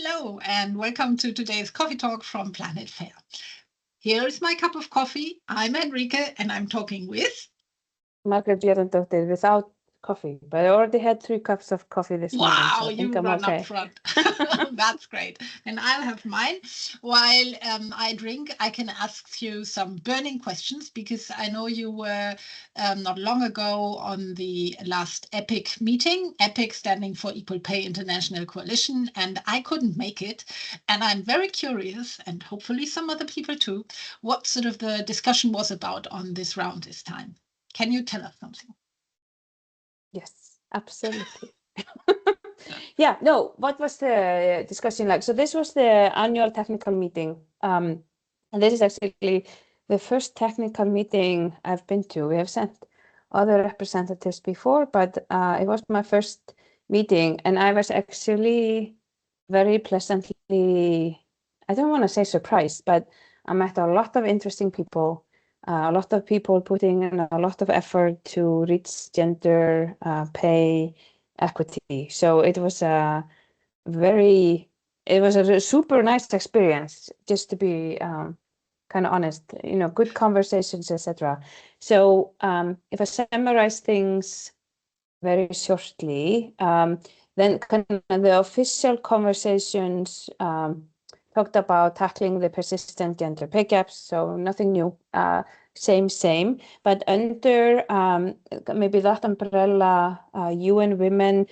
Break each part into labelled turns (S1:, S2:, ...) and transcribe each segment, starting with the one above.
S1: Hello, and welcome to today's coffee talk from Planet Fair. Here is my cup of coffee. I'm Henrike, and I'm talking with
S2: Margrét without coffee, but I already had 3 cups of coffee this morning, so
S1: wow,
S2: I think
S1: you
S2: I'm
S1: run up
S2: okay.
S1: front. That's great. And I'll have mine. While I drink, I can ask you some burning questions because I know you were not long ago on the last EPIC meeting, EPIC standing for Equal Pay International Coalition, and I couldn't make it. And I'm very curious, and hopefully some other people too, what sort of the discussion was about on this round this time. Can you tell us something?
S2: Yes, absolutely. Yeah, no, what was the discussion like? So this was the annual technical meeting. And this is actually the first technical meeting I've been to. We have sent other representatives before, but it was my first meeting, and I was actually very pleasantly, I don't want to say surprised, but I met a lot of interesting people, a lot of people putting in a lot of effort to reach gender pay equity. So it was a super nice experience, just to be kind of honest, good conversations, etc. So if I summarize things very shortly, then kind of the official conversations talked about tackling the persistent gender pay gaps, so nothing new, same. But under maybe that umbrella, UN Women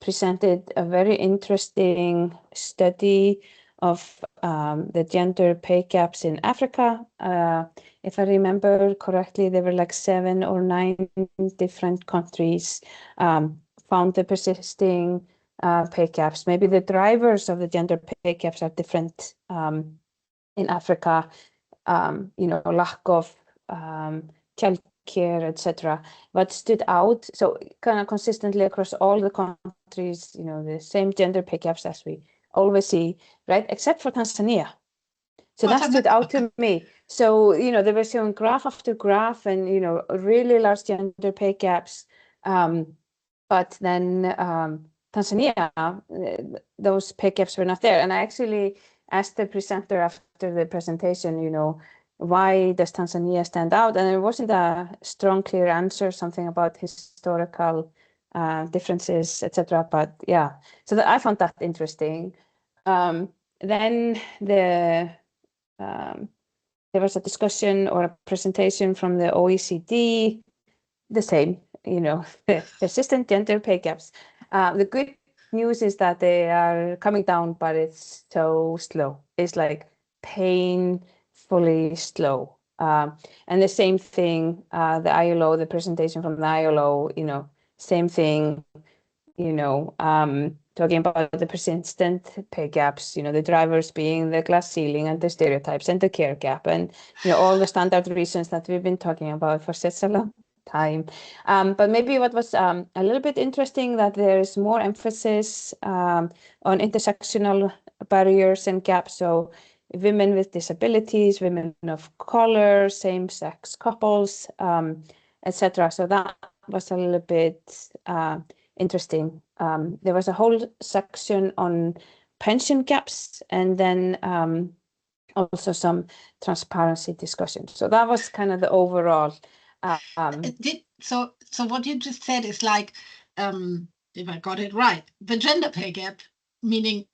S2: presented a very interesting study of the gender pay gaps in Africa. If I remember correctly, there were like 7 or 9 different countries found the persisting pay gaps. Maybe the drivers of the gender pay gaps are different in Africa, lack of childcare, etc. What stood out, so kind of consistently across all the countries, the same gender pay gaps as we always see, right? Except for Tanzania. So that stood out to me. So, they were showing graph after graph and, really large gender pay gaps. But then Tanzania, those pay gaps were not there. And I actually asked the presenter after the presentation, why does Tanzania stand out? And it wasn't a strong, clear answer, something about historical differences, etc. But yeah, so I found that interesting. Then there was a discussion or a presentation from the OECD, the same, persistent gender pay gaps. The good news is that they are coming down, but it's so slow. It's like painfully slow. And the same thing, the ILO, the presentation from the ILO, same thing, talking about the persistent pay gaps, the drivers being the glass ceiling and the stereotypes and the care gap and, all the standard reasons that we've been talking about for such a long time. But maybe what was a little bit interesting that there is more emphasis on intersectional barriers and gaps. So women with disabilities, women of color, same-sex couples, etc. So that was a little bit interesting. There was a whole section on pension gaps and then also some transparency discussion. So that was kind of the overall.
S1: So what you just said is like, if I got it right, the gender pay gap, meaning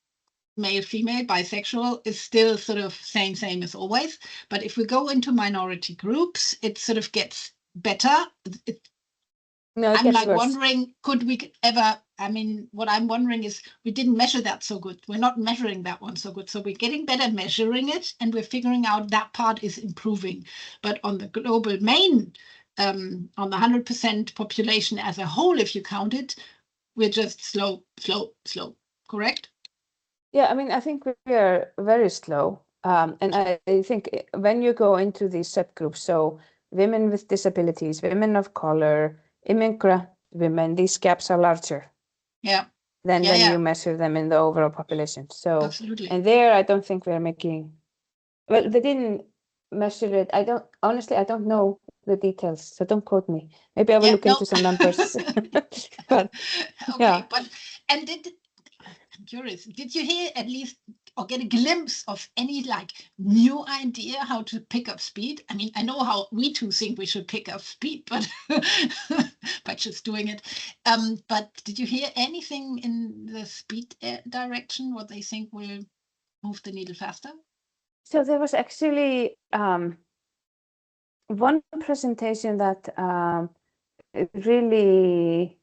S1: male, female, bisexual, is still sort of same as always. But if we go into minority groups, it sort of gets better. I'm like worse. Wondering, could we ever, what I'm wondering is we didn't measure that so good. We're not measuring that one so good. So we're getting better measuring it and we're figuring out that part is improving. But on the global main, on the 100% population as a whole, if you count it, we're just slow, correct?
S2: Yeah, I think we are very slow. And I think when you go into these subgroups, so women with disabilities, women of color, immigrant women, these gaps are larger.
S1: Yeah.
S2: Than when you measure them in the overall population. So,
S1: absolutely.
S2: And there, I don't think we're making, well, they didn't measure it. I don't know the details, so don't quote me. Maybe I will look into some numbers. But
S1: okay, yeah. But I'm curious. Did you hear at least or get a glimpse of any like new idea how to pick up speed? I mean, I know how we two think we should pick up speed, but by just doing it. But did you hear anything in the speed direction? What they think will move the needle faster?
S2: So there was actually one presentation that really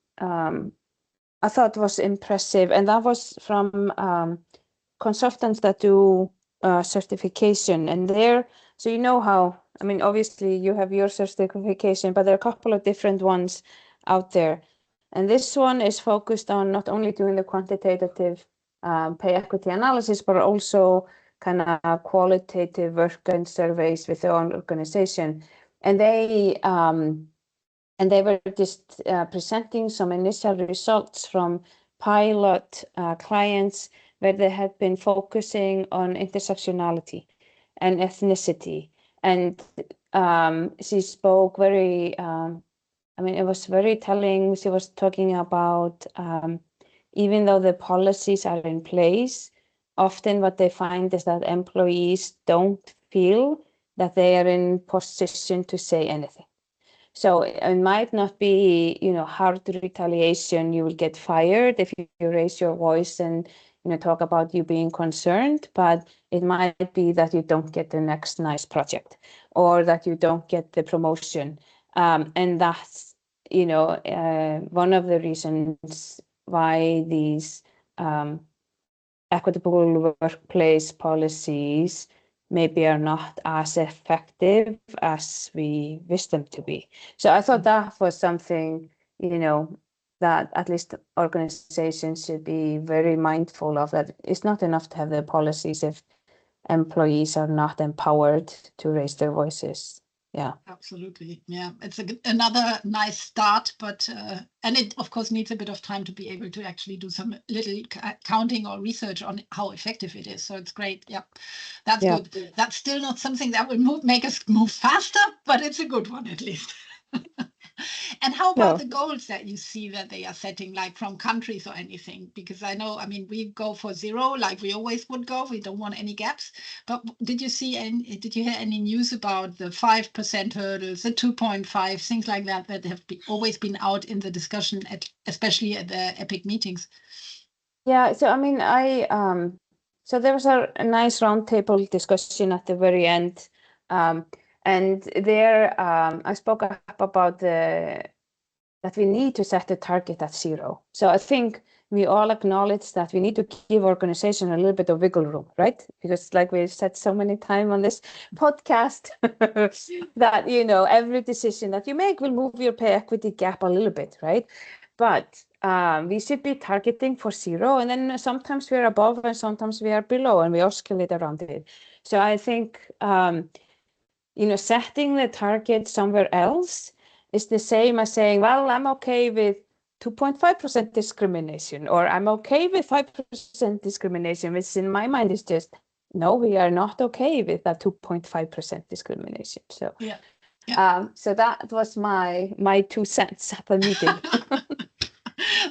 S2: I thought was impressive, and that was from consultants that do certification, and so you know how, I mean, obviously you have your certification, but there are a couple of different ones out there, and this one is focused on not only doing the quantitative pay equity analysis, but also kind of qualitative work and surveys with their own organization, and they were just presenting some initial results from pilot clients where they had been focusing on intersectionality and ethnicity. And she spoke very, I mean, it was very telling. She was talking about even though the policies are in place, often what they find is that employees don't feel that they are in position to say anything. So it might not be, hard retaliation. You will get fired if you raise your voice and, talk about you being concerned, but it might be that you don't get the next nice project or that you don't get the promotion. And that's, one of the reasons why these equitable workplace policies maybe are not as effective as we wish them to be. So I thought that was something, that at least organizations should be very mindful of, that it's not enough to have the policies if employees are not empowered to raise their voices. Yeah,
S1: absolutely. Yeah, it's another nice start, but and it of course needs a bit of time to be able to actually do some little counting or research on how effective it is. So it's great. Yeah, that's good. That's still not something that will make us move faster, but it's a good one at least. And how about the goals that you see that they are setting, like from countries or anything? Because I know, I mean, we go for zero, like we always would go. We don't want any gaps. But did you hear any news about the 5% hurdles, the 2.5, things like that have always been out in the discussion, especially at the EPIC meetings?
S2: Yeah, so I mean, so there was a nice roundtable discussion at the very end. And there, I spoke up about that we need to set the target at 0. So I think we all acknowledge that we need to give organization a little bit of wiggle room, right? Because like we've said so many times on this podcast, that, every decision that you make will move your pay equity gap a little bit, right? But we should be targeting for 0. And then sometimes we're above and sometimes we are below and we oscillate around it. So I think, setting the target somewhere else is the same as saying, well, I'm okay with 2.5% discrimination, or I'm okay with 5% discrimination, which in my mind is just, no, we are not okay with that 2.5% discrimination. So, so that was my 2 cents at the meeting.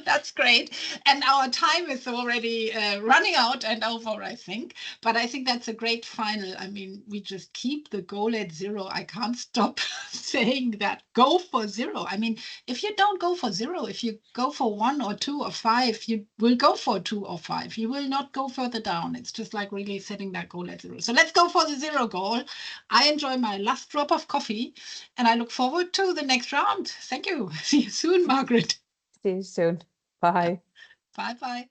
S1: That's great. And our time is already running out and over, I think. But I think that's a great final. I mean, we just keep the goal at 0. I can't stop saying that. Go for 0. I mean, if you don't go for 0, if you go for 1 or 2 or 5, you will go for 2 or 5. You will not go further down. It's just like really setting that goal at 0. So let's go for the 0 goal. I enjoy my last drop of coffee and I look forward to the next round. Thank you. See you soon, Margrét.
S2: See you soon. Bye.
S1: Bye-bye.